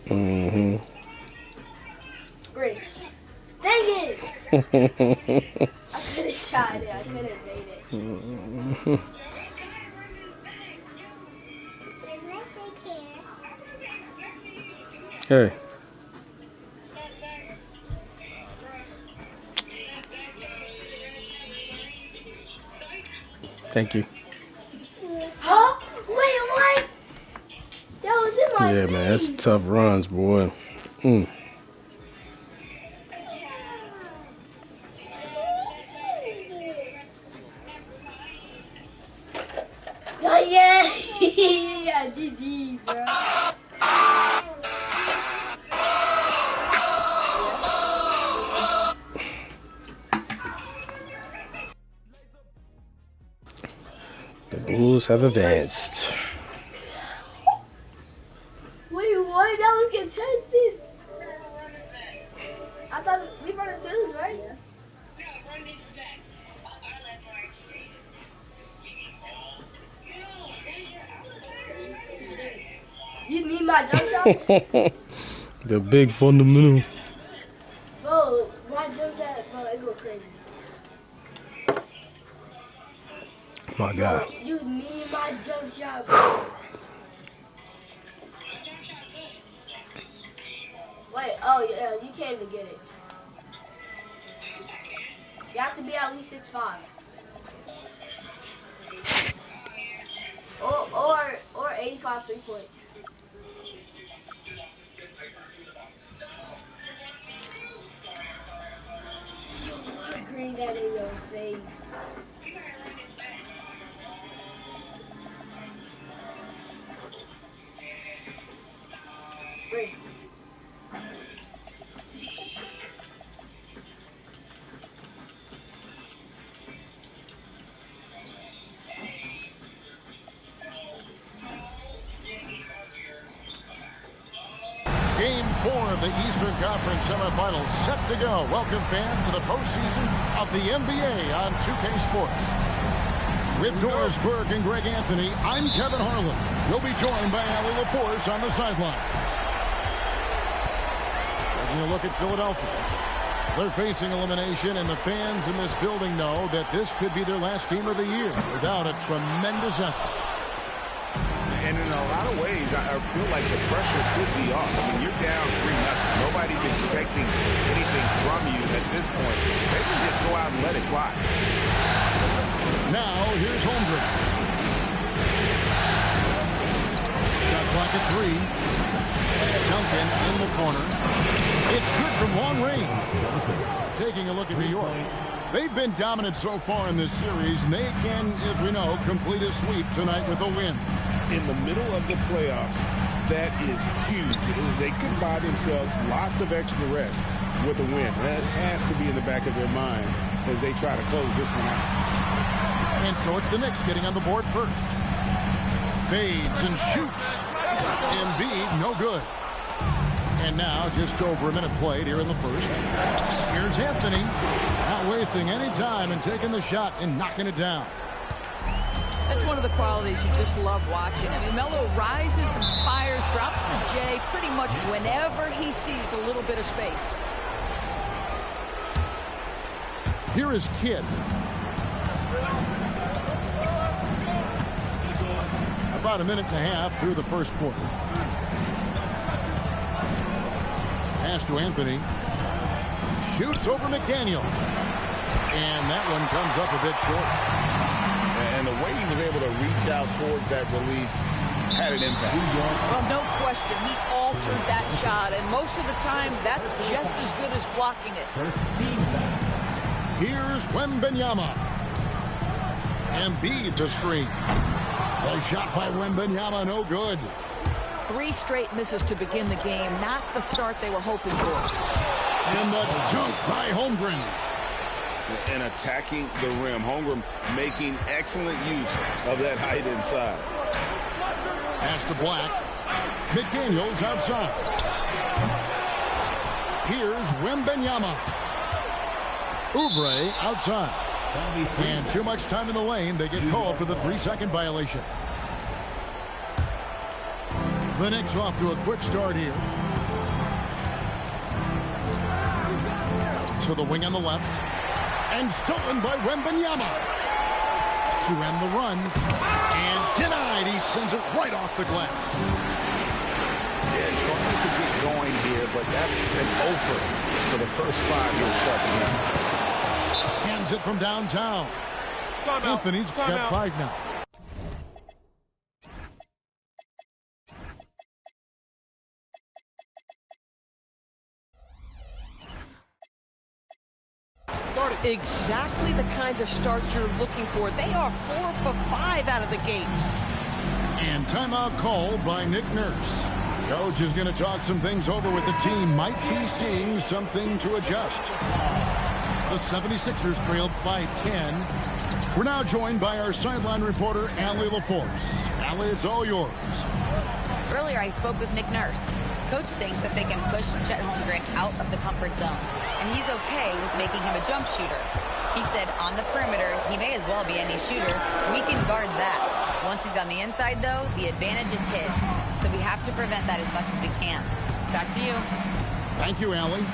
Mm-hmm. Great. Dang it! I could have shot it. I could have made it. Mm-hmm. Hey. Thank you. Huh? Wait, what? That was in my Yeah, face. man, that's tough runs, boy. Mm. Oh, yeah. Yeah, GG, bro. The Bulls have advanced. Wait, what? That was contested. I thought we were going to lose, right? Yeah. You need my jump shot? The big fundamental. Bro, my jump shot, bro, it go crazy. My Bro, God. you need my jump shot, bro. Wait, oh yeah, you can't even get it. You have to be at least 6'5". Or 85 3-point. Yo, I green that in your face. Green. Game 4 of the Eastern Conference semifinals set to go. Welcome, fans, to the postseason of the NBA on 2K Sports. With Doris Burke and Greg Anthony, I'm Kevin Harlan. We'll be joined by Allie LaForce on the sidelines. Taking a look at Philadelphia. They're facing elimination, and the fans in this building know that this could be their last game of the year without a tremendous effort. And in a lot of ways, I feel like the pressure could be off. I mean, you're down 3-0. Nobody's expecting anything from you at this point. They can just go out and let it fly. Now, here's Holmgren. Shot clock at 3. Duncan in the corner. It's good from long range. Taking a look at New York. They've been dominant so far in this series, and they can, as we know, complete a sweep tonight with a win. In the middle of the playoffs, that is huge. They could buy themselves lots of extra rest with a win. That has to be in the back of their mind as they try to close this one out. And so it's the Knicks getting on the board first. Fades and shoots. Embiid, no good. And now just over a minute played here in the first. Here's Anthony. Not wasting any time and taking the shot and knocking it down. That's one of the qualities you just love watching. I mean, Melo rises and fires, drops the J pretty much whenever he sees a little bit of space. Here is Kidd. About a minute and a half through the first quarter. Pass to Anthony. Shoots over McDaniel. And that one comes up a bit short. And the way he was able to reach out towards that release had an impact. Well, no question. He altered that shot. And most of the time, that's just as good as blocking it. Here's Wembanyama. Embiid the screen. A shot by Wembanyama, no good. 3 straight misses to begin the game. Not the start they were hoping for. And the dunk by Holmgren. And attacking the rim. Holmgren making excellent use of that height inside. Pass to Black. McDaniels outside. Here's Wembanyama. Oubre outside. And too much time in the lane. They get called for the 3-second violation. The Knicks off to a quick start here. to the wing on the left. And stolen by Wembanyama. To end the run. And denied. He sends it right off the glass. Yeah, trying to get going here, but that's an over for the first 5 years start the game. Hands it from downtown. Anthony's got 5 now. Exactly the kind of start you're looking for. They are 4 for 5 out of the gates. And timeout called by Nick Nurse. Coach is going to talk some things over with the team. Might be seeing something to adjust. The 76ers trailed by 10. We're now joined by our sideline reporter, Allie LaForce. Allie, it's all yours. Earlier, I spoke with Nick Nurse. Coach thinks that they can push Chet Holmgren out of the comfort zones, and he's okay with making him a jump shooter. He said on the perimeter, he may as well be any shooter. We can guard that. Once he's on the inside, though, the advantage is his. So we have to prevent that as much as we can. Back to you. Thank you, Allie.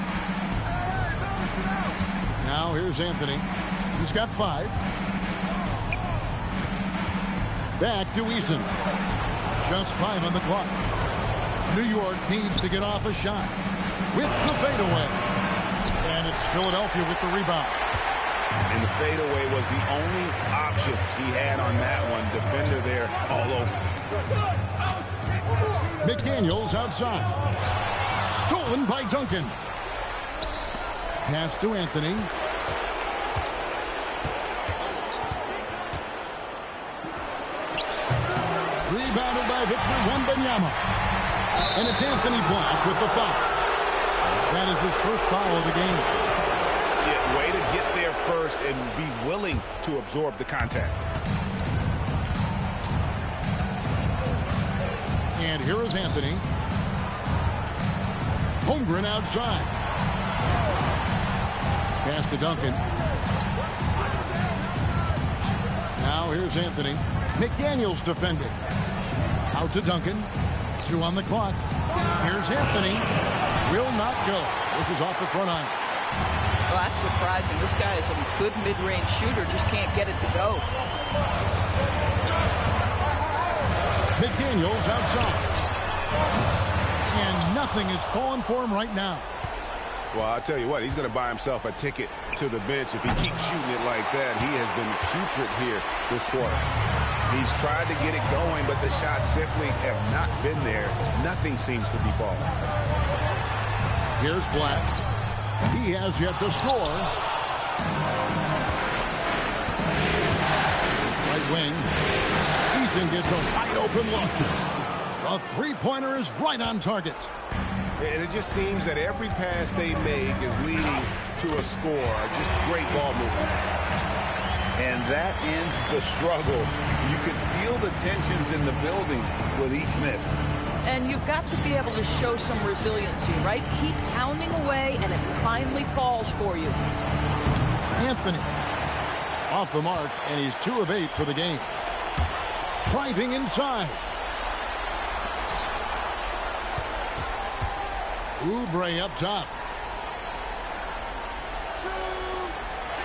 Now here's Anthony. He's got 5. Back to Eason. Just 5 on the clock. New York needs to get off a shot with the fadeaway. And it's Philadelphia with the rebound. And the fadeaway was the only option he had on that one. Defender there all over. McDaniels outside. Stolen by Duncan. Pass to Anthony. Rebounded by Victor Wembanyama. And it's Anthony Black with the foul. That is his first foul of the game. Yeah, way to get there first and be willing to absorb the contact. And here is Anthony. Holmgren outside. Pass to Duncan. Now here's Anthony. McDaniels defending. Out to Duncan. 2 on the clock. Here's Anthony. Will not go. This is off the front iron. Well, that's surprising. This guy is a good mid-range shooter, just can't get it to go. McDaniels outside. And nothing is falling for him right now. Well, I'll tell you what, he's going to buy himself a ticket to the bench if he keeps shooting it like that. He has been putrid here this quarter. He's tried to get it going, but the shots simply have not been there. Nothing seems to be falling. Here's Black. He has yet to score. Right wing. Eason gets a wide open look. A three-pointer is right on target. And it just seems that every pass they make is leading to a score. Just great ball movement. And that ends the struggle. You can feel the tensions in the building with each miss. And you've got to be able to show some resiliency, right? Keep pounding away, and it finally falls for you. Anthony off the mark, and he's 2 of 8 for the game. Driving inside. Oubre up top.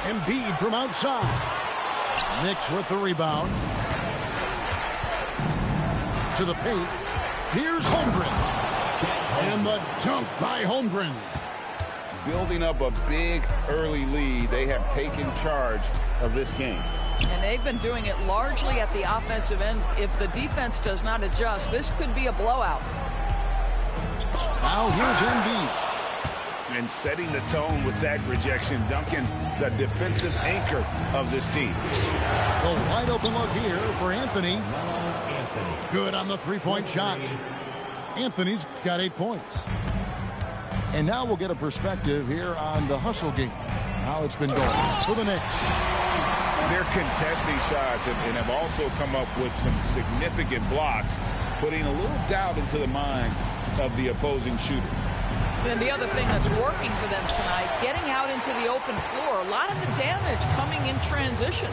Embiid from outside. Knicks with the rebound. To the paint. Here's Holmgren. And the dunk by Holmgren. Building up a big early lead. They have taken charge of this game. And they've been doing it largely at the offensive end. If the defense does not adjust, this could be a blowout. Now here's Embiid. And setting the tone with that rejection. Duncan, the defensive anchor of this team. A wide open look here for Anthony. Good on the three-point shot. Anthony's got 8 points. And now we'll get a perspective here on the hustle game. How it's been going for the Knicks. They're contesting shots and have also come up with some significant blocks, putting a little doubt into the minds of the opposing shooter. And the other thing that's working for them tonight, getting out into the open floor. A lot of the damage coming in transition.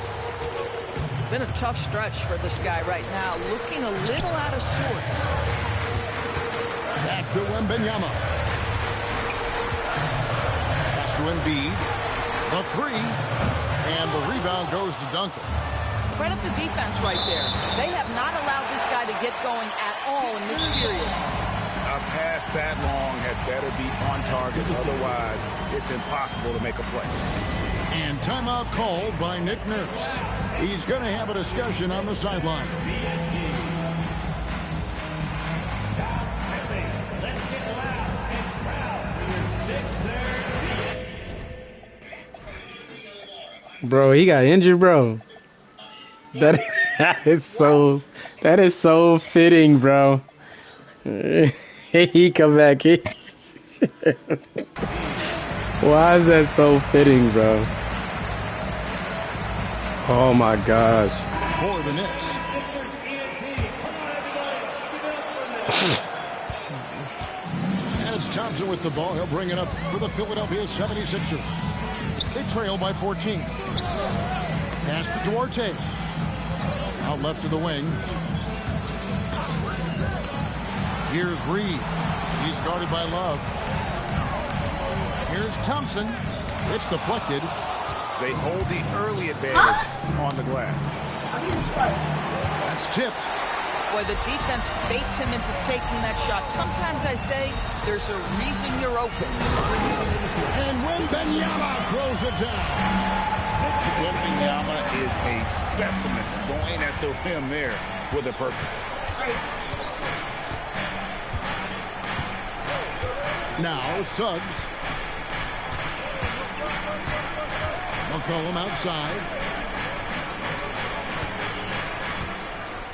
Been a tough stretch for this guy right now, looking a little out of sorts. Back to Wembanyama. Pass to Embiid. The three. And the rebound goes to Duncan. Credit the defense right there. They have not allowed this guy to get going at all in this period. A pass that long had better be on target. Otherwise, it's impossible to make a play. And timeout called by Nick Nurse. He's going to have a discussion on the sideline. Bro, he got injured, bro. That is so fitting, bro. He come back here. Why is that so fitting, bro? Oh my gosh. For the Knicks. And it's Thompson with the ball. He'll bring it up for the Philadelphia 76ers. They trail by 14. Pass to Duarte. Out left to the wing. Here's Reed. He's guarded by Love. Here's Thompson. It's deflected. They hold the early advantage on the glass. That's tipped. Boy, the defense baits him into taking that shot. Sometimes I say there's a reason you're open. And Wembanyama throws it down. Wembanyama is a specimen going at the rim there with a purpose. Now Suggs. McCollum outside.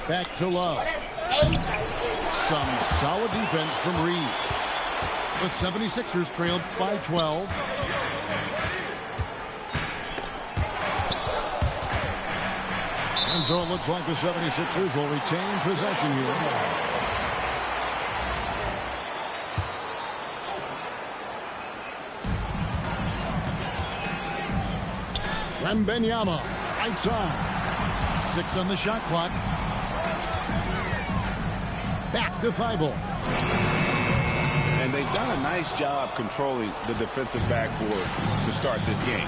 Back to Love. Some solid defense from Reed. The 76ers trailed by 12. And so it looks like the 76ers will retain possession here. Wembanyama, right side. 6 on the shot clock. Back to Thibault. And they've done a nice job controlling the defensive backboard to start this game.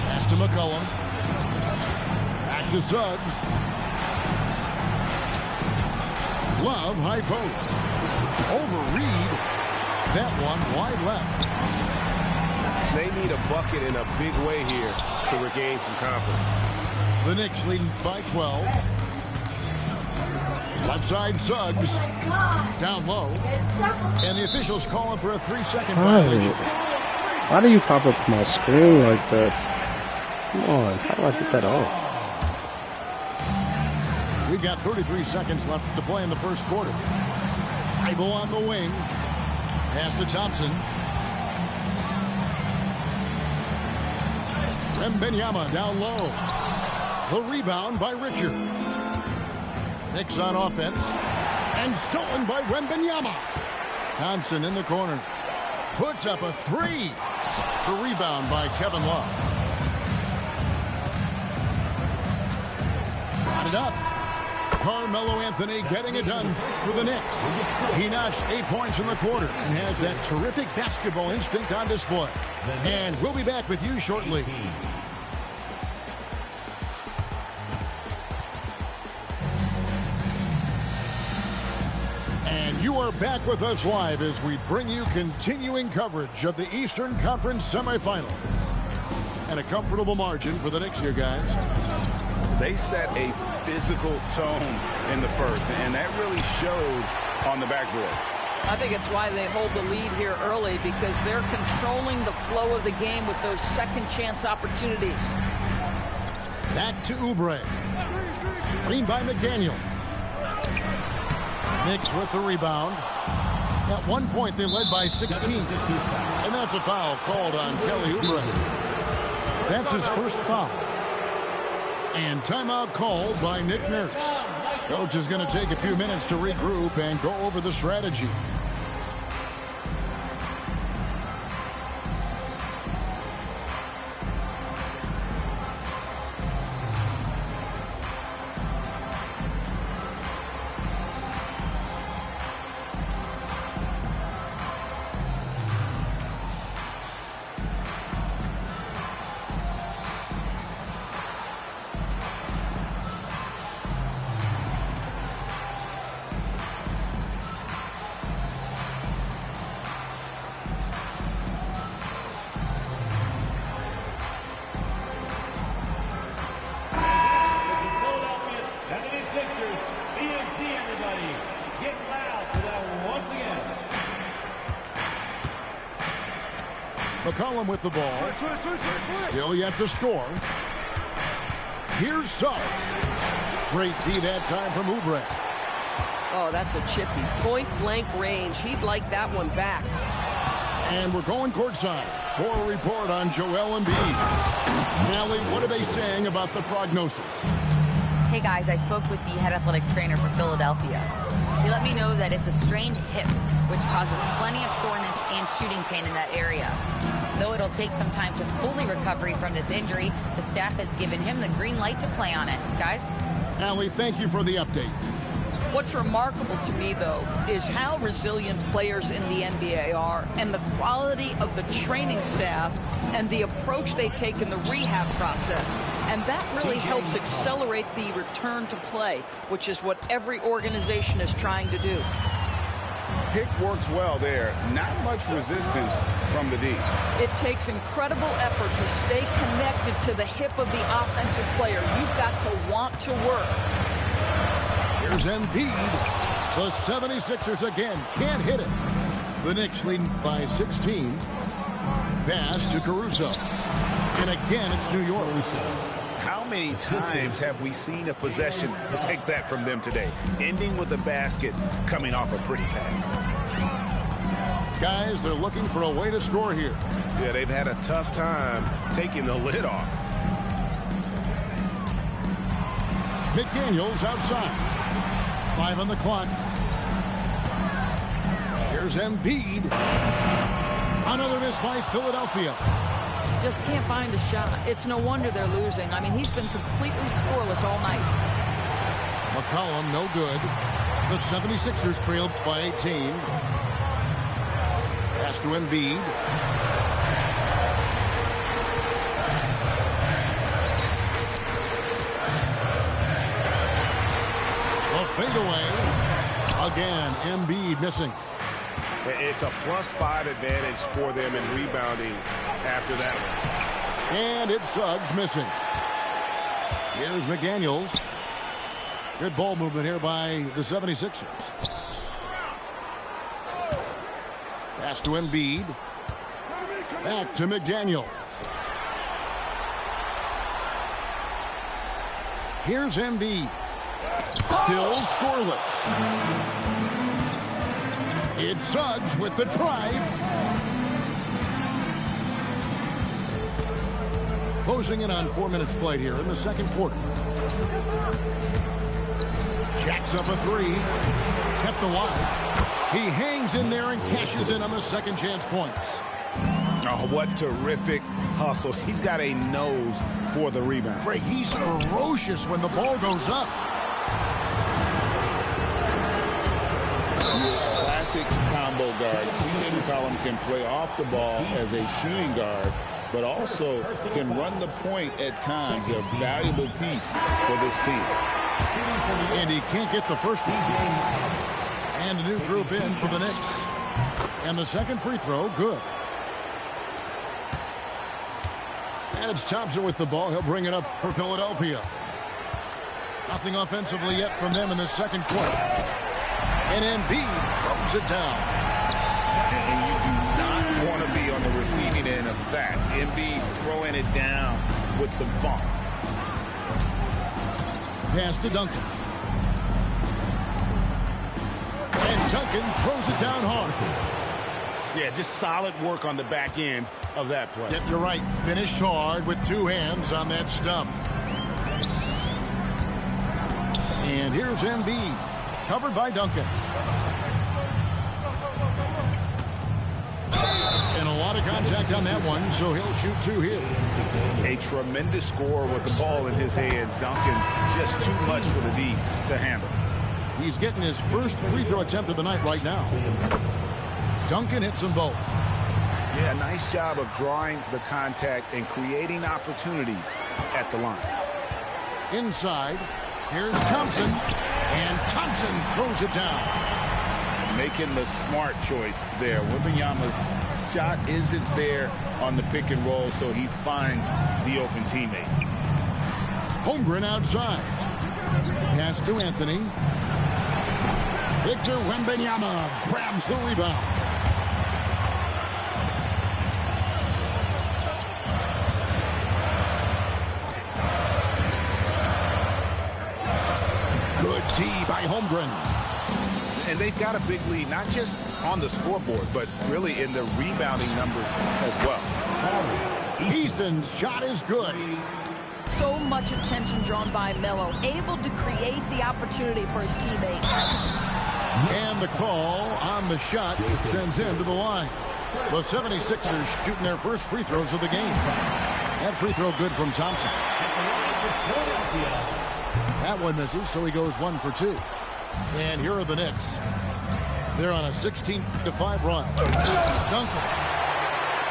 Pass to McCollum. Back to Suggs. Love, high post. Over Reed. That one wide left. They need a bucket in a big way here to regain some confidence. The Knicks leading by 12. Left side Suggs. Down low. And the officials calling for a 3-second violation. Why do you pop up my screen like that? Come on, how do I get that off? We've got 33 seconds left to play in the first quarter. Thibault on the wing. Pass to Thompson. Wembanyama down low. The rebound by Richard. Knicks on offense. And stolen by Wembanyama. Thompson in the corner. Puts up a 3. The rebound by Kevin Love. Got it up. Carmelo Anthony getting it done for the Knicks. He notched 8 points in the quarter and has that terrific basketball instinct on display. And we'll be back with you shortly. And you are back with us live as we bring you continuing coverage of the Eastern Conference semifinals. And a comfortable margin for the Knicks here, guys. They set a physical tone in the first, and that really showed on the backboard. I think it's why they hold the lead here early, because they're controlling the flow of the game with those second chance opportunities. Back to Oubre. Screen by McDaniel. Knicks with the rebound. At one point, they led by 16. And that's a foul called on Kelly Oubre. That's his first foul. And timeout called by Nick Nurse. Coach is going to take a few minutes to regroup and go over the strategy. McCollum with the ball. Still yet to score. Here's Suggs. Great D that time from Oubre. Oh, that's a chippy. Point-blank range. He'd like that one back. And we're going courtside for a report on Joel Embiid. Nelly, what are they saying about the prognosis? Hey guys, I spoke with the head athletic trainer for Philadelphia. He let me know that it's a strained hip, which causes plenty of soreness and shooting pain in that area. Though it'll take some time to fully recover from this injury, the staff has given him the green light to play on it. Guys? Allie, thank you for the update. What's remarkable to me, though, is how resilient players in the NBA are and the quality of the training staff and the approach they take in the rehab process. And that really helps accelerate the return to play, which is what every organization is trying to do. Pick works well there. Not much resistance from the D. It takes incredible effort to stay connected to the hip of the offensive player. You've got to want to work. Here's Embiid. The 76ers again can't hit it. The Knicks lead by 16. Pass to Caruso. And again, it's New York. How many times have we seen a possession like that from them today? Ending with a basket, coming off a pretty pass. Guys, they're looking for a way to score here. Yeah, they've had a tough time taking the lid off. McDaniels outside. 5 on the clock. Here's Embiid. Another miss by Philadelphia. Just can't find a shot. It's no wonder they're losing. I mean, he's been completely scoreless all night. McCollum, no good. The 76ers trailed by 18. Pass to Embiid. The fadeaway. Again, Embiid missing. It's a +5 advantage for them in rebounding after that one. And it's Suggs missing. Here's McDaniels. Good ball movement here by the 76ers. Pass to Embiid. Back to McDaniels. Here's Embiid. Still scoreless. It's Suggs with the drive. Closing in on 4 minutes played here in the second quarter. Jacks up a three. Kept alive. He hangs in there and cashes in on the second chance points. Oh, what terrific hustle. He's got a nose for the rebound. Craig, he's ferocious when the ball goes up. Classic combo guard. CJ McCollum can play off the ball as a shooting guard, but also can run the point at times. A valuable piece for this team. And he can't get the first one. And a new group in for the Knicks. And the second free throw, good. And it's Thompson with the ball. He'll bring it up for Philadelphia. Nothing offensively yet from them in the second quarter. And Embiid throws it down. And you do not want to be on the receiving end of that. Embiid throwing it down with some funk. Pass to Duncan. And Duncan throws it down hard. Yeah, just solid work on the back end of that play. Yep, you're right. Finished hard with two hands on that stuff. And here's Embiid. Covered by Duncan. And a lot of contact on that one, so he'll shoot two here. A tremendous score with the ball in his hands. Duncan, just too much for the D to handle. He's getting his first free throw attempt of the night right now. Duncan hits them both. Yeah, nice job of drawing the contact and creating opportunities at the line. Inside, here's Thompson. And Thompson throws it down. Making the smart choice there. Wembanyama's shot isn't there on the pick and roll, so he finds the open teammate. Holmgren outside. Pass to Anthony. Victor Wembanyama grabs the rebound. D by Holmgren. And they've got a big lead, not just on the scoreboard, but really in the rebounding numbers as well. Eason's shot is good. So much attention drawn by Melo, able to create the opportunity for his teammate. And the call on the shot that sends him to the line. The 76ers shooting their first free throws of the game. That free throw good from Thompson. That one misses, so he goes 1 for 2. And here are the Knicks. They're on a 16-5 run. Duncan.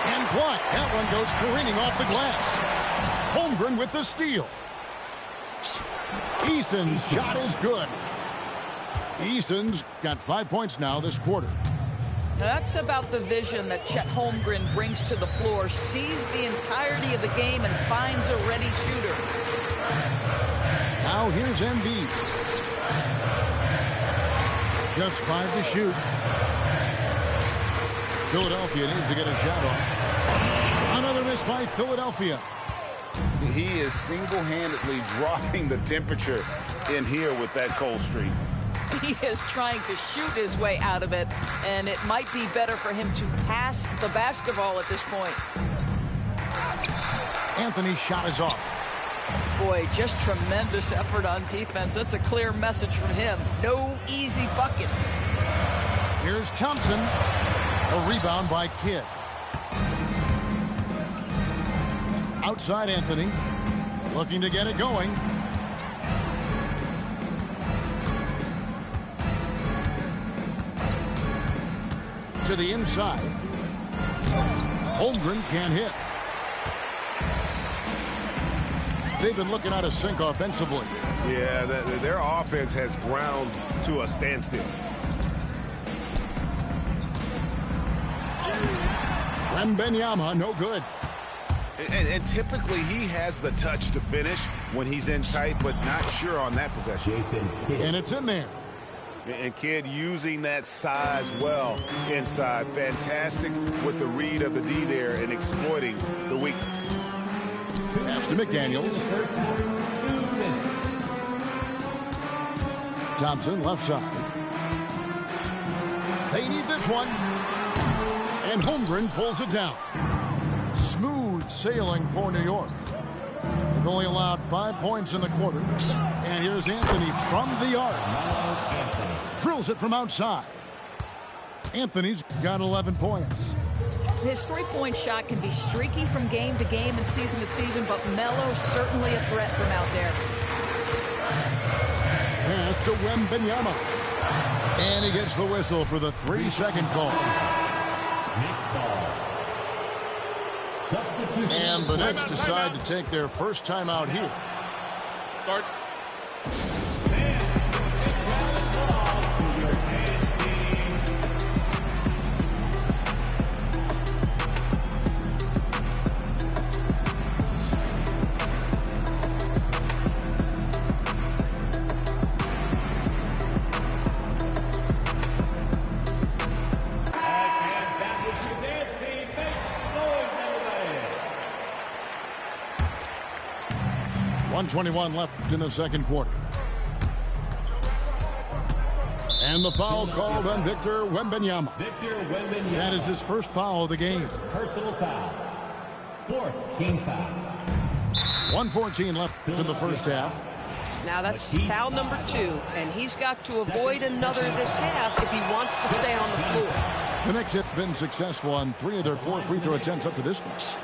And block. That one goes careening off the glass. Holmgren with the steal. Eason's shot is good. Eason's got 5 points now this quarter. That's about the vision that Chet Holmgren brings to the floor. Sees the entirety of the game and finds a ready shooter. Now here's Embiid. Just 5 to shoot. Philadelphia needs to get a shot off. Another miss by Philadelphia. He is single-handedly dropping the temperature in here with that cold streak. He is trying to shoot his way out of it, and it might be better for him to pass the basketball at this point. Anthony's shot is off. Boy, just tremendous effort on defense. That's a clear message from him. No easy buckets. Here's Thompson. A rebound by Kidd. Outside Anthony. Looking to get it going. To the inside. Holmgren can't hit. They've been looking out of sync offensively. Yeah, their offense has ground to a standstill. Wembanyama, no good. And typically he has the touch to finish when he's in tight, but not sure on that possession. And it's in there. And Kidd using that size well inside. Fantastic with the read of the D there and exploiting the weakness. Pass to McDaniels. Thompson left side. They need this one. And Holmgren pulls it down. Smooth sailing for New York. They've only allowed 5 points in the quarter. And here's Anthony from the arc. Drills it from outside. Anthony's got 11 points. His three-point shot can be streaky from game to game and season to season, but Melo's certainly a threat from out there. Pass to Wembanyama. And he gets the whistle for the 3-second call. And the Knicks decide to take their first time out here. Start. 1:21 left in the second quarter. And the foul called on Victor Wembanyama. That is his first foul of the game. Personal foul. Fourth team foul. 1:14 left in the first half. Now that's foul number 2, and he's got to avoid another this half if he wants to stay on the floor. The Knicks have been successful on 3 of their 4 free throw attempts up to this point.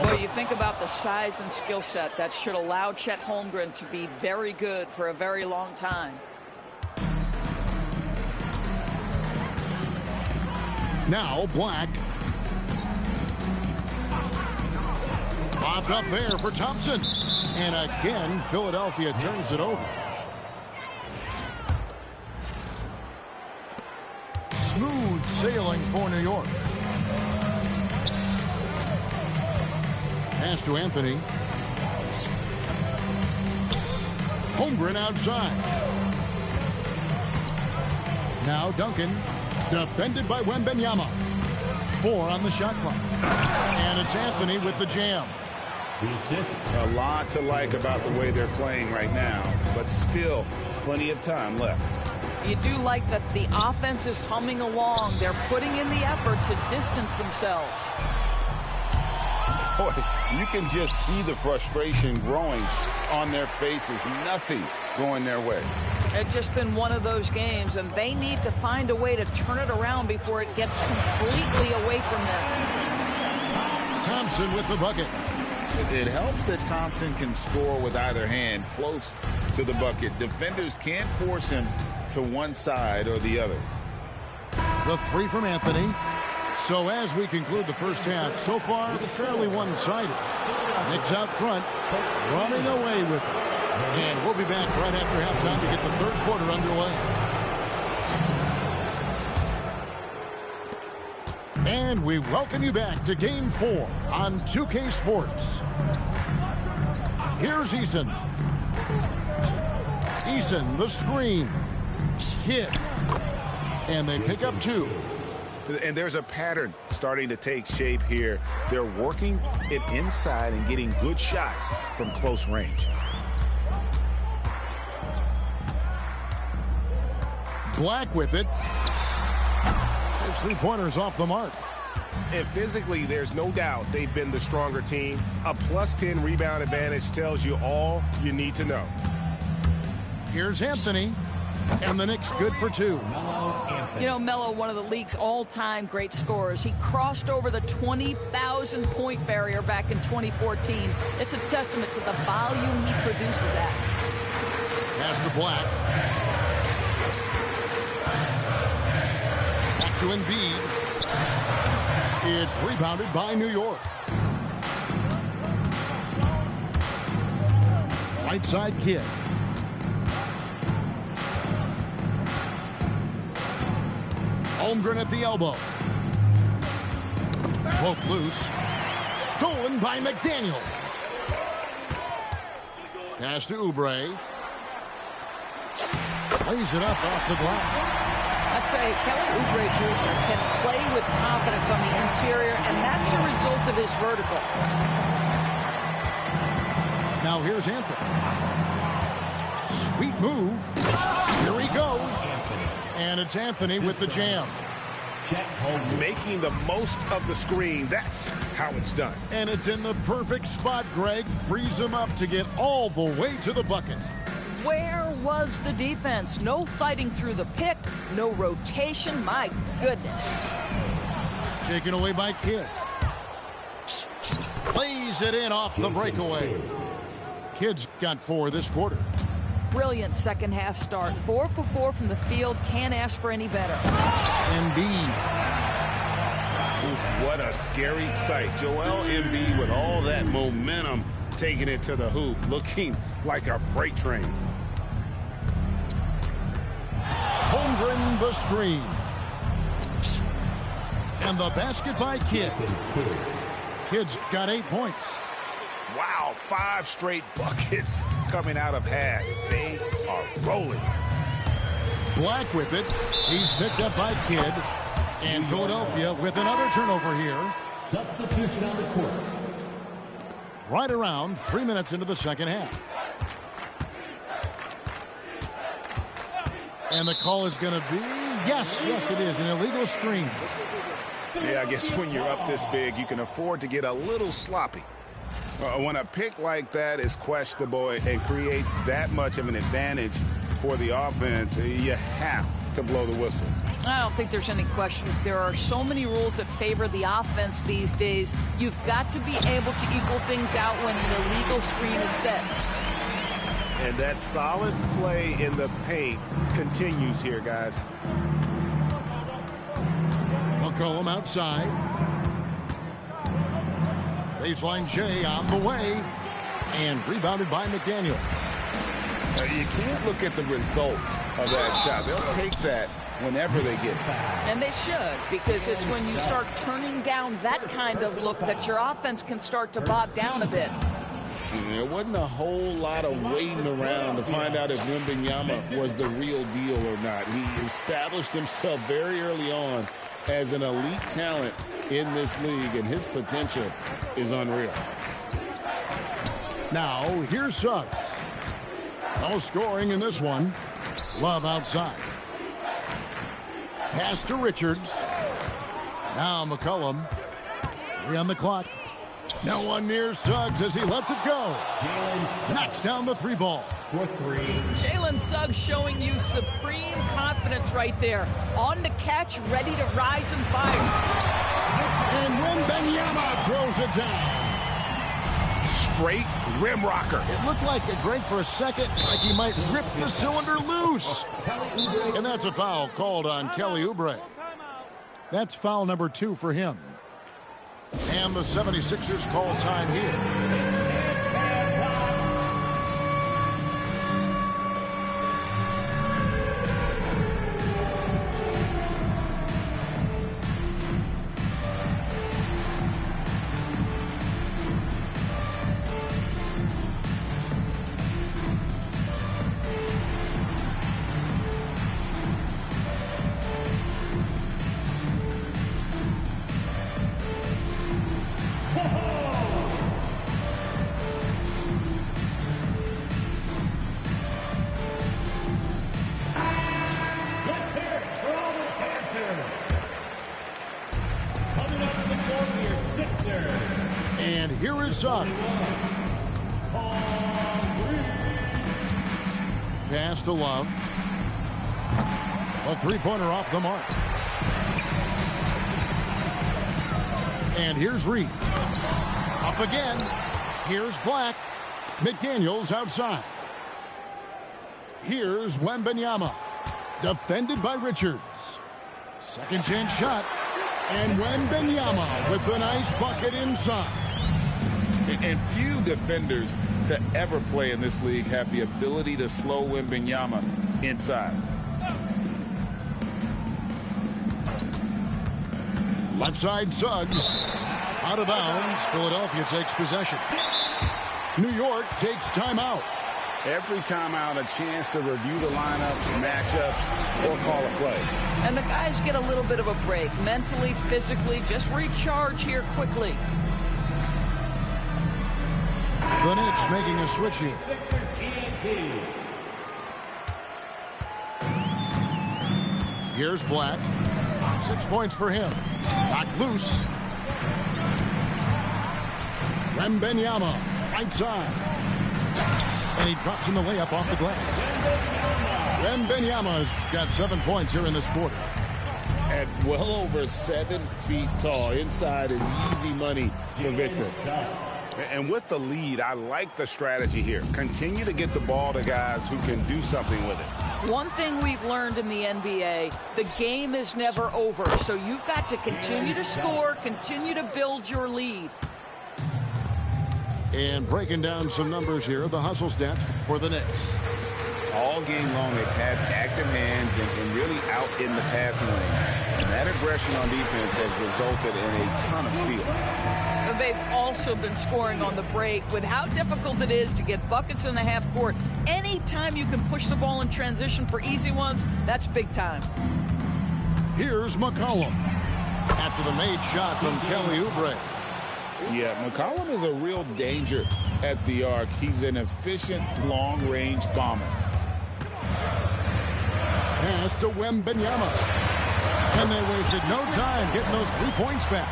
Well, you think about the size and skill set that should allow Chet Holmgren to be very good for a very long time. Now Black. Popped up there for Thompson. And again, Philadelphia turns it over. Smooth sailing for New York. Pass to Anthony. Holmgren outside. Now Duncan. Defended by Wembanyama. 4 on the shot clock. And it's Anthony with the jam. A lot to like about the way they're playing right now, but still plenty of time left. You do like that the offense is humming along. They're putting in the effort to distance themselves. Boy, you can just see the frustration growing on their faces. Nothing going their way. It's just been one of those games, and they need to find a way to turn it around before it gets completely away from them. Thompson with the bucket. It helps that Thompson can score with either hand close to the bucket. Defenders can't force him to one side or the other. The three from Anthony. So as we conclude the first half, so far fairly one-sided. Knicks out front, running away with it. And we'll be back right after halftime to get the third quarter underway. And we welcome you back to Game 4 on 2K Sports. Here's Eason. Eason, the screen. Hit. And they pick up 2. And there's a pattern starting to take shape here. They're working it inside and getting good shots from close range. Black with it. His three-pointers off the mark. And physically, there's no doubt they've been the stronger team. A +10 rebound advantage tells you all you need to know. Here's Anthony. And the Knicks good for 2. You know, Melo, one of the league's all-time great scorers. He crossed over the 20,000-point barrier back in 2014. It's a testament to the volume he produces at. Pass to Black. Back to Embiid. It's rebounded by New York. Right side Kid. Holmgren at the elbow. Broke loose. Stolen by McDaniel. Pass to Oubre. Lays it up off the glass. I'd say Kelly Oubre Jr. can play with confidence on the interior, and that's a result of his vertical. Now here's Anthony. Sweet move. Here he goes. And it's Anthony with the jam. Making the most of the screen. That's how it's done. And it's in the perfect spot, Greg. Frees him up to get all the way to the bucket. Where was the defense? No fighting through the pick, no rotation. My goodness. Taken away by Kidd. Plays it in off the breakaway. Kidd's got 4 this quarter. Brilliant second half start. 4 for 4 from the field. Can't ask for any better. Embiid. What a scary sight. Joel Embiid with all that momentum taking it to the hoop, looking like a freight train. Holmgren the screen. And the basket by Kidd. Kidd's got 8 points. Wow, 5 straight buckets coming out of half. They are rolling. Black with it. He's picked up by Kidd. And Philadelphia with another turnover here. Substitution on the court. Right around 3 minutes into the second half. And the call is going to be, yes, it is, an illegal screen. Yeah, I guess when you're up this big, you can afford to get a little sloppy. When a pick like that is questionable and creates that much of an advantage for the offense, you have to blow the whistle. I don't think there's any question. There are so many rules that favor the offense these days. You've got to be able to equal things out when an illegal screen is set. And that solid play in the paint continues here, guys. McCollum outside. Baseline J on the way. And rebounded by McDaniel. You can't look at the result of that shot. They'll take that whenever they get it. And they should, because it's when you start turning down that kind of look that your offense can start to bog down a bit. There wasn't a whole lot of waiting around to find out if Wembanyama was the real deal or not. He established himself very early on as an elite talent in this league, and his potential is unreal. Now, here's Suggs. No scoring in this one. Love outside. Pass to Richards. Now McCollum. 3 on the clock. No one near Suggs as he lets it go. Knocks down the 3 ball. Jalen Suggs showing you supreme confidence right there. On the catch, ready to rise and fire. And Wembanyama throws it down. Straight rim rocker. It looked like a break for a second, like he might rip the cylinder loose. And that's a foul called on Kelly Oubre. That's foul number 2 for him. And the 76ers call time here. And here is Suggs. Pass to Love. A 3-pointer off the mark. And here's Reed. Up again. Here's Black. McDaniels outside. Here's Wembanyama. Defended by Richards. Second chance shot. And Wembanyama with the nice bucket inside. And few defenders to ever play in this league have the ability to slow Wembanyama inside. Left side Suggs. Out of bounds. Philadelphia takes possession. New York takes timeout. Every timeout, a chance to review the lineups, matchups, or call a play. And the guys get a little bit of a break. Mentally, physically, just recharge here quickly. The Knicks making a switch here. Here's Black. 6 points for him. Knocked loose. Wembanyama, right side. And he drops in the layup off the glass. Wembanyama's got 7 points here in this quarter. At well over 7 feet tall. Inside is easy money for Victor. And with the lead, I like the strategy here. Continue to get the ball to guys who can do something with it. One thing we've learned in the NBA, the game is never over. So you've got to continue to score, continue to build your lead. And breaking down some numbers here, the hustle stats for the Knicks. All game long, they've had active hands and really out in the passing lane. And that aggression on defense has resulted in a ton of steals. They've also been scoring on the break. With how difficult it is to get buckets in the half court, anytime you can push the ball in transition for easy ones, that's big time. Here's McCollum. After the made shot from Kelly Oubre. Yeah, McCollum is a real danger at the arc. He's an efficient long-range bomber. Pass to Wembanyama. And they wasted no time getting those 3 points back.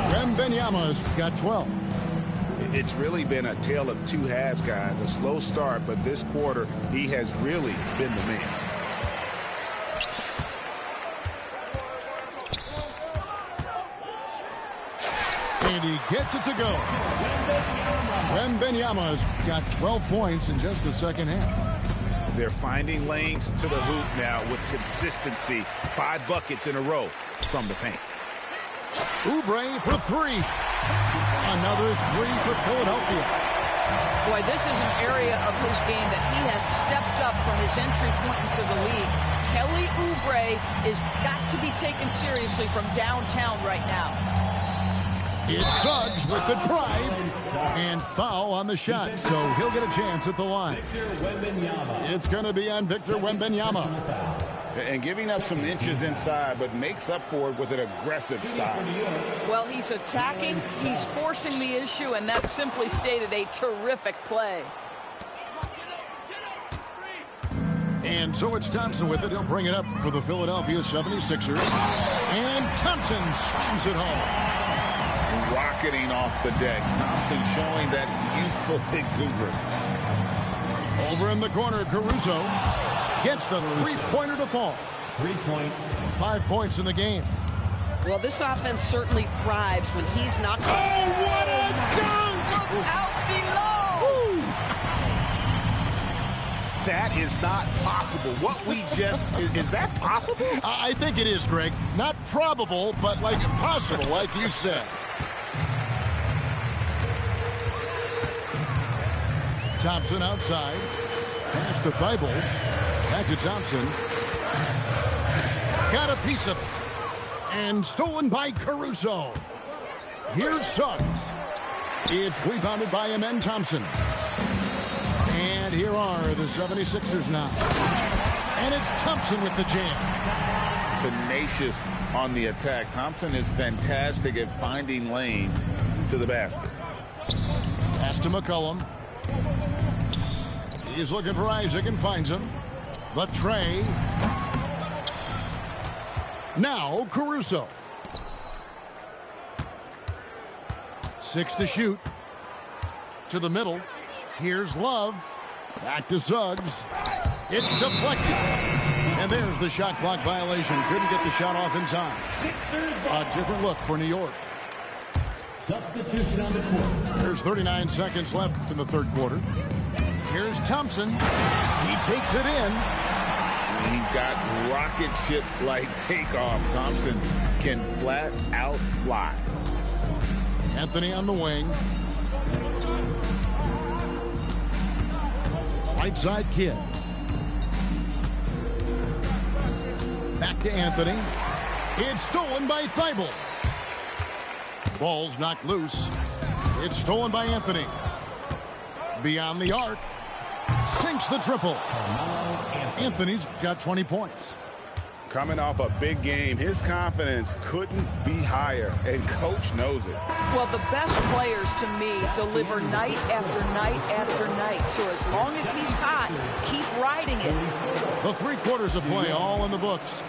Wembanyama's got 12. It's really been a tale of 2 halves, guys. A slow start, but this quarter, he has really been the man. And he gets it to go. Wembanyama's got 12 points in just the second half. They're finding lanes to the hoop now with consistency. 5 buckets in a row from the paint. Oubre for 3. Another 3 for Philadelphia. Boy, this is an area of his game that he has stepped up from his entry point into the league. Kelly Oubre is got to be taken seriously from downtown right now. It's Suggs with the drive and foul on the shot, so he'll get a chance at the line. It's going to be on Victor Wembanyama. And giving up some inches inside, but makes up for it with an aggressive style. Well, he's attacking, he's forcing the issue, and that's simply stated a terrific play. And so it's Thompson with it. He'll bring it up for the Philadelphia 76ers. And Thompson slams it home. Rocketing off the deck. Thompson showing that youthful exuberance. Over in the corner, Caruso gets the three-pointer to fall. 3 points. 5 points in the game. Well, this offense certainly thrives when he's not. Oh, what a dunk! Out below. That is not possible. What we just, is that possible? I think it is, Greg. Not probable, but like possible, like you said. Thompson outside. Pass to Thibault. Back to Thompson. Got a piece of it. And stolen by Caruso. Here's Suggs. It's rebounded by Amen Thompson. And here are the 76ers now. And it's Thompson with the jam. Tenacious on the attack. Thompson is fantastic at finding lanes to the basket. Pass to McCollum. He's looking for Isaac and finds him. The tray. Now Caruso. 6 to shoot. To the middle. Here's Love. Back to Suggs. It's deflected. And there's the shot clock violation. Couldn't get the shot off in time. A different look for New York. Substitution on the court. There's 39 seconds left in the third quarter. Here's Thompson. He takes it in. He's got rocket ship-like takeoff. Thompson can flat out fly. Anthony on the wing. Right side Kid. Back to Anthony. It's stolen by Thibault. Ball's knocked loose. It's stolen by Anthony. Beyond the arc. Sinks the triple. Anthony's got 20 points. Coming off a big game, his confidence couldn't be higher, and coach knows it. Well, the best players to me deliver night after night after night. So as long as he's hot, keep riding it. The 3 quarters of play all in the books.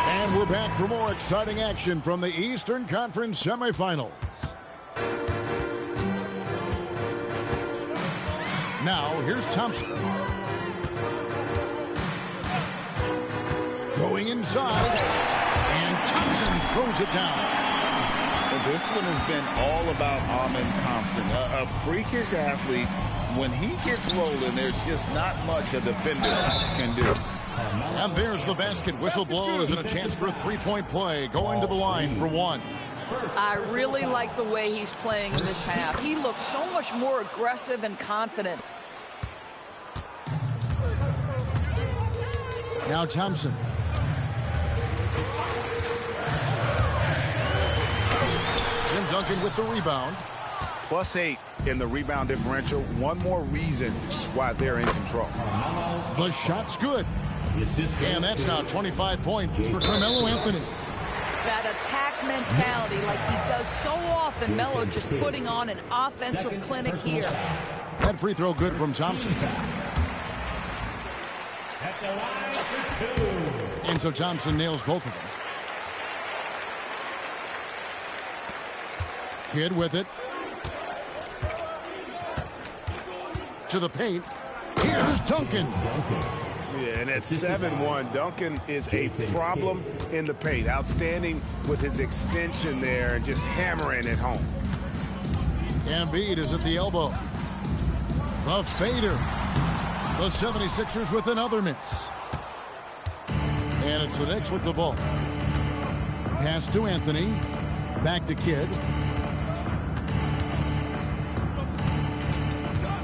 And we're back for more exciting action from the Eastern Conference semifinals. Now, here's Thompson. Going inside. And Thompson throws it down. And this one has been all about Amen Thompson. A freakish athlete. When he gets rolling, there's just not much a defender can do. And there's the basket. Whistle blows and a chance for a three-point play. Going to the line for one. I really like the way he's playing in this half. He looks so much more aggressive and confident. Now Thompson. Tim Duncan with the rebound. +8 in the rebound differential. One more reason why they're in control. The shot's good. And that's now 25 points for Carmelo Anthony. That attack mentality like he does so often. Melo just putting on an offensive clinic here. That free throw good from Thompson. And so Thompson nails both of them. Kid with it. To the paint. Here's Duncan. Yeah, and at 7-1, Duncan is a problem in the paint. Outstanding with his extension there and just hammering it home. Embiid is at the elbow. The fader. The 76ers with another miss. And it's the Knicks with the ball. Pass to Anthony. Back to Kidd.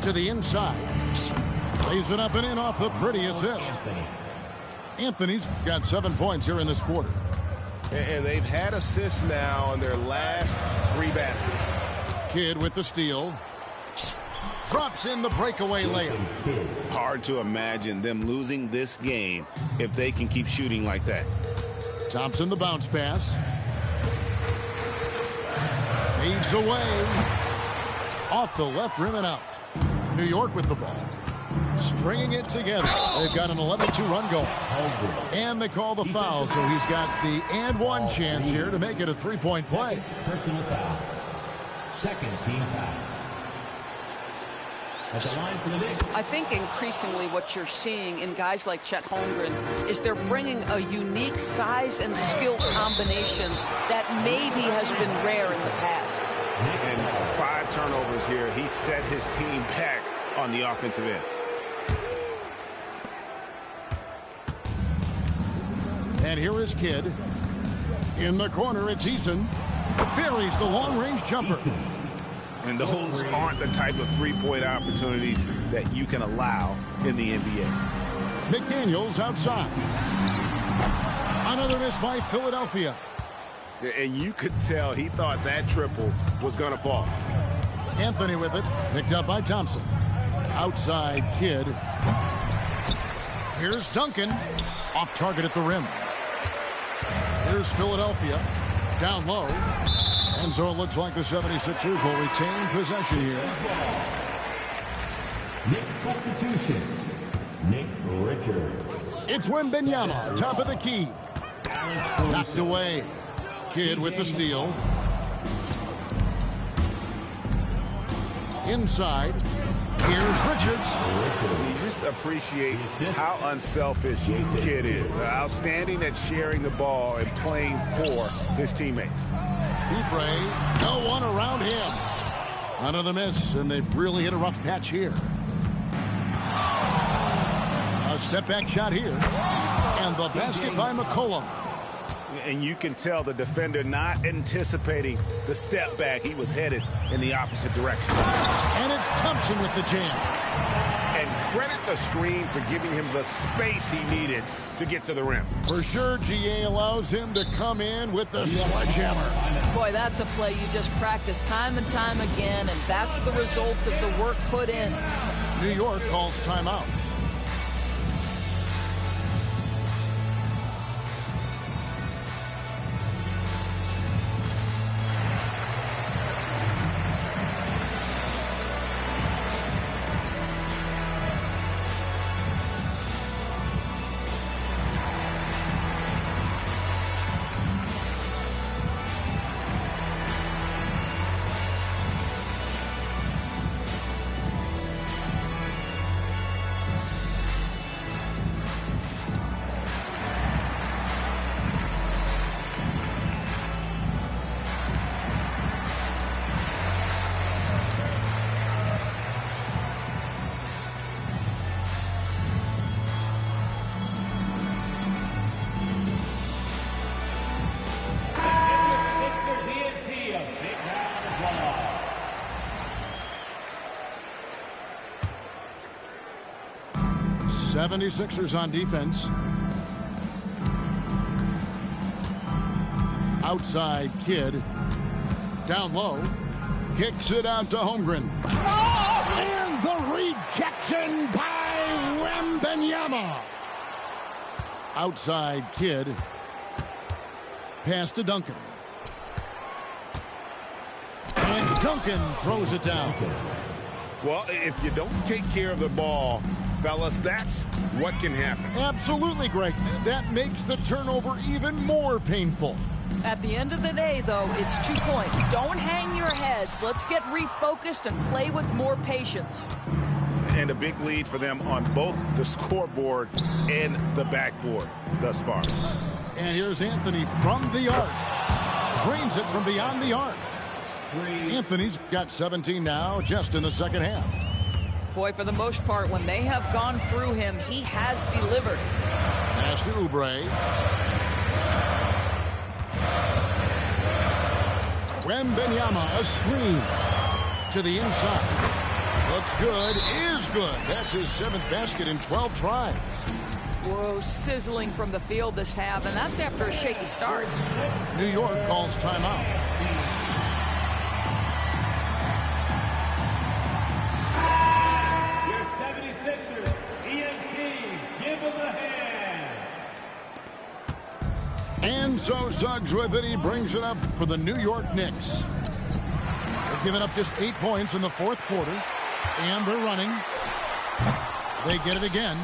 To the inside. Lays it up and in off the pretty assist. Anthony's got 7 points here in this quarter. And they've had assists now in their last 3 baskets. Kidd with the steal. Drops in the breakaway layup. Hard to imagine them losing this game if they can keep shooting like that. Thompson the bounce pass. Fades away. Off the left rim and out. New York with the ball. Stringing it together. They've got an 11-2 run going. And they call the foul, so he's got the and one chance here to make it a three-point play. Personal foul. Second team foul. At the line for the Knicks. I think increasingly what you're seeing in guys like Chet Holmgren is they're bringing a unique size and skill combination that maybe has been rare in the past. And 5 turnovers here. He set his team back on the offensive end. And here is Kidd. In the corner, it's Eason. Buries the long-range jumper. And those aren't the type of three-point opportunities that you can allow in the NBA. McDaniels outside. Another miss by Philadelphia. And you could tell he thought that triple was going to fall. Anthony with it. Picked up by Thompson. Outside Kidd. Here's Duncan. Off target at the rim. Here's Philadelphia. Down low. And so it looks like the 76ers will retain possession here. Nick substitution. Nick Richards. It's Wembanyama, top of the key. Knocked away. Kidd with the steal. Inside. Here's Richards. You just appreciate how unselfish Kidd is. Outstanding at sharing the ball and playing for his teammates. Oubre, no one around him. Another miss, and they've really hit a rough patch here. A step-back shot here. And the basket by McCollum. And you can tell the defender not anticipating the step back. He was headed in the opposite direction. And it's Thompson with the jam. And credit the screen for giving him the space he needed to get to the rim. For sure, GA allows him to come in with the sledgehammer. Boy, that's a play you just practice time and time again, and that's the result of the work put in. New York calls timeout. Sixers ENT, a big round of applause. 76ers on defense. Outside Kidd. Down low. Kicks it out to Holmgren. Oh, and the rejection by Wembanyama. Outside Kidd. Pass to Duncan. And Duncan throws it down. Well, if you don't take care of the ball, fellas, that's what can happen. Absolutely, Greg. That makes the turnover even more painful. At the end of the day, though, it's 2 points. Don't hang your heads. Let's get refocused and play with more patience. And a big lead for them on both the scoreboard and the backboard thus far. And here's Anthony from the arc. Drains it from beyond the arc. Anthony's got 17 now, just in the second half. Boy, for the most part, when they have gone through him, he has delivered. Pass to Oubre. Wembanyama, a screen to the inside. Looks good, is good. That's his 7th basket in 12 tries. Whoa, sizzling from the field this half, and that's after a shaky start. New York calls timeout. Your 76ers ENT, give him a hand. And so Suggs with it. He brings it up for the New York Knicks. Giving up just 8 points in the fourth quarter. And they're running. They get it again.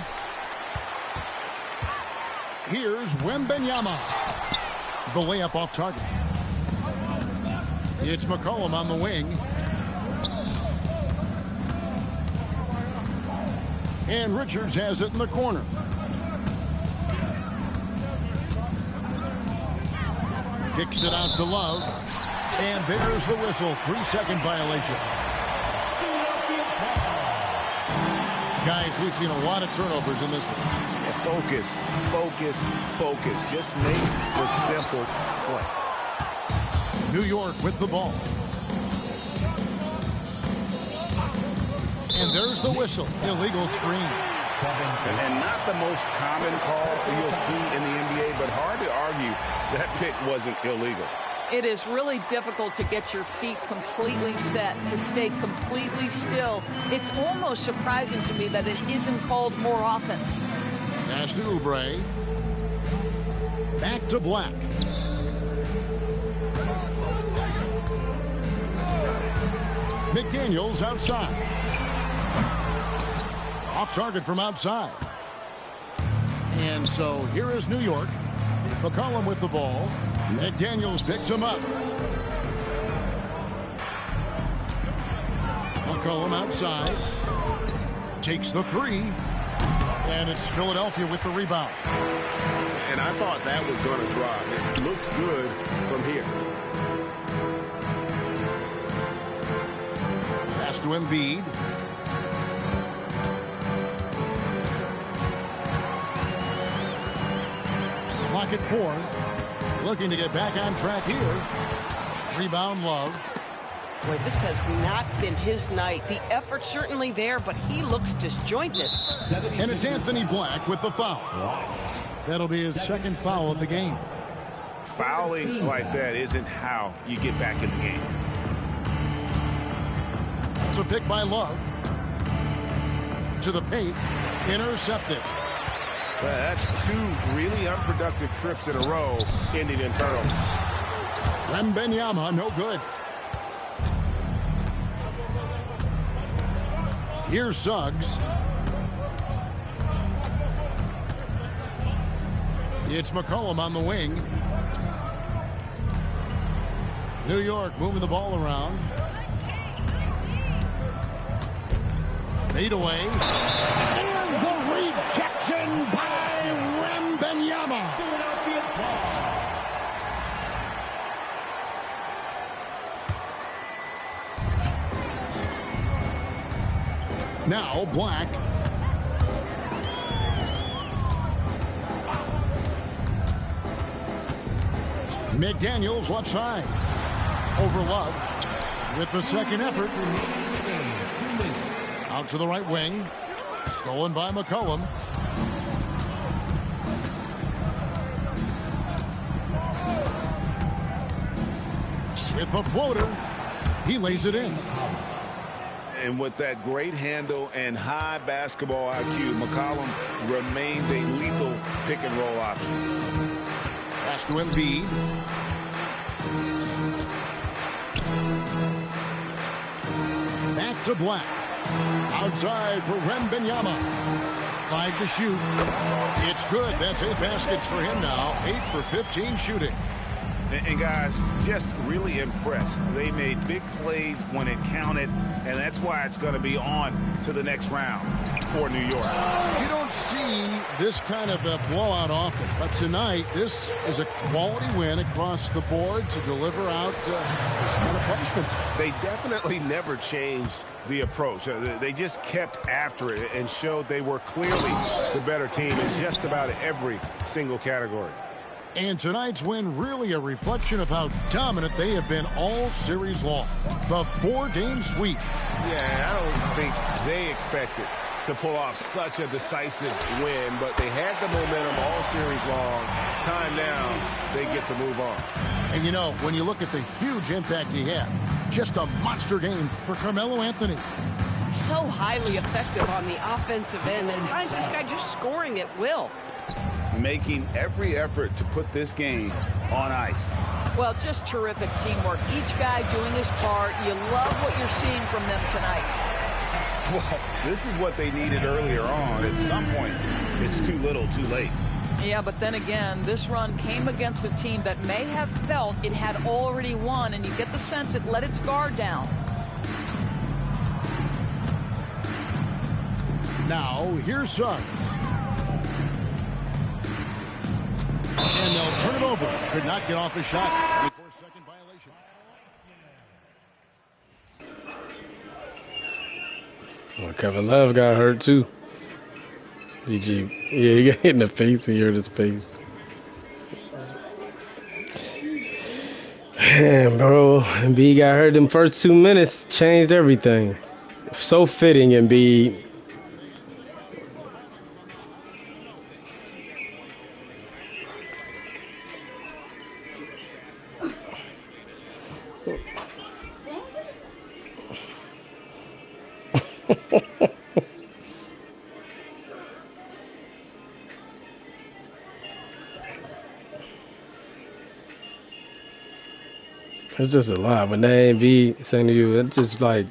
Here's Wembanyama. The layup off target. It's McCollum on the wing. And Richards has it in the corner. Kicks it out to Love. And there's the whistle. 3-second violation. Guys, we've seen a lot of turnovers in this one. Yeah, focus, focus, focus. Just make the simple play. New York with the ball. And there's the whistle. Illegal screen. And not the most common call you'll see in the NBA, but hard to argue that pick wasn't illegal. It is really difficult to get your feet completely set, to stay completely still. It's almost surprising to me that it isn't called more often. Pass to Oubre. Back to Black. McDaniels outside. Off target from outside. And so here is New York. McCollum with the ball. McDaniels picks him up. McCollum outside. Takes the three. And it's Philadelphia with the rebound. And I thought that was going to drop. It looked good from here. Pass to Embiid. Clock at 4. Looking to get back on track here. Rebound Love. Boy, this has not been his night. The effort's certainly there, but he looks disjointed. And it's Anthony Black with the foul. That'll be his second foul of the game. Fouling like that isn't how you get back in the game. That's a pick by Love. To the paint. Intercepted. That's 2 really unproductive trips in a row, ending in turnover. Wembanyama, no good. Here's Suggs. It's McCollum on the wing. New York moving the ball around. Fade away. And the rejection by Wembanyama. Now Black. McDaniels left side. Over Love with the second effort. Out to the right wing. Stolen by McCollum. With the floater. He lays it in. And with that great handle and high basketball IQ, McCollum remains a lethal pick-and-roll option. Pass to Embiid. Back to Black. Outside for Wembanyama. 5 to shoot. It's good. That's 8 baskets for him now. 8 for 15 shooting. And guys, just really impressed. They made big plays when it counted, and that's why it's going to be on to the next round for New York. You don't see this kind of a blowout often, but tonight this is a quality win across the board to deliver out this kind of punishment. They definitely never changed the approach. They just kept after it and showed they were clearly the better team in just about every single category. And tonight's win really a reflection of how dominant they have been all series long. The 4-game sweep. Yeah, I don't think they expected to pull off such a decisive win, but they had the momentum all series long. Time now, they get to move on. And you know, when you look at the huge impact he had, just a monster game for Carmelo Anthony. So highly effective on the offensive end. At times, this guy just scoring at will. making every effort to put this game on ice. Well, just terrific teamwork. Each guy doing his part. You love what you're seeing from them tonight. Well, this is what they needed earlier on. At some point, it's too little, too late. Yeah, but then again, this run came against a team that may have felt it had already won, and you get the sense it let its guard down. Now, here's Suggs. And they'll turn it over. Could not get off a shot. 24-second violation. Well, Kevin Love got hurt too. GG. Yeah, he got hit in the face. He hurt his face. Man, bro. Embiid got hurt in the first 2 minutes. Changed everything. So fitting, Embiid. It's just a lot. When they ain't be saying to you, it's just like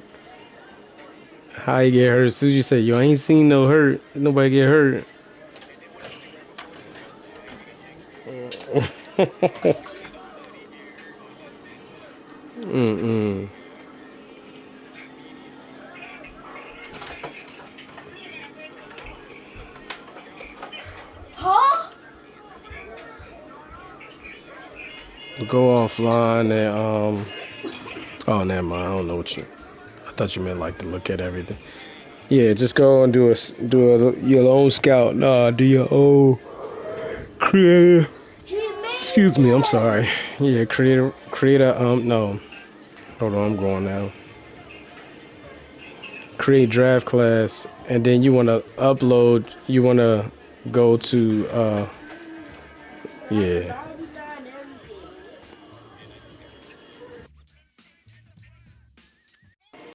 how you get hurt. As soon as you say, yo, I ain't seen no hurt, nobody get hurt. Mm-mm. Huh? Go offline and oh, never mind. I don't know what you. I thought you meant like to look at everything. Yeah, just go and do your own scout. Nah, do your own create. Excuse me, I'm sorry. Yeah, create a no. Hold on, I'm going now. Create draft class, and then you want to upload. You want to go to yeah.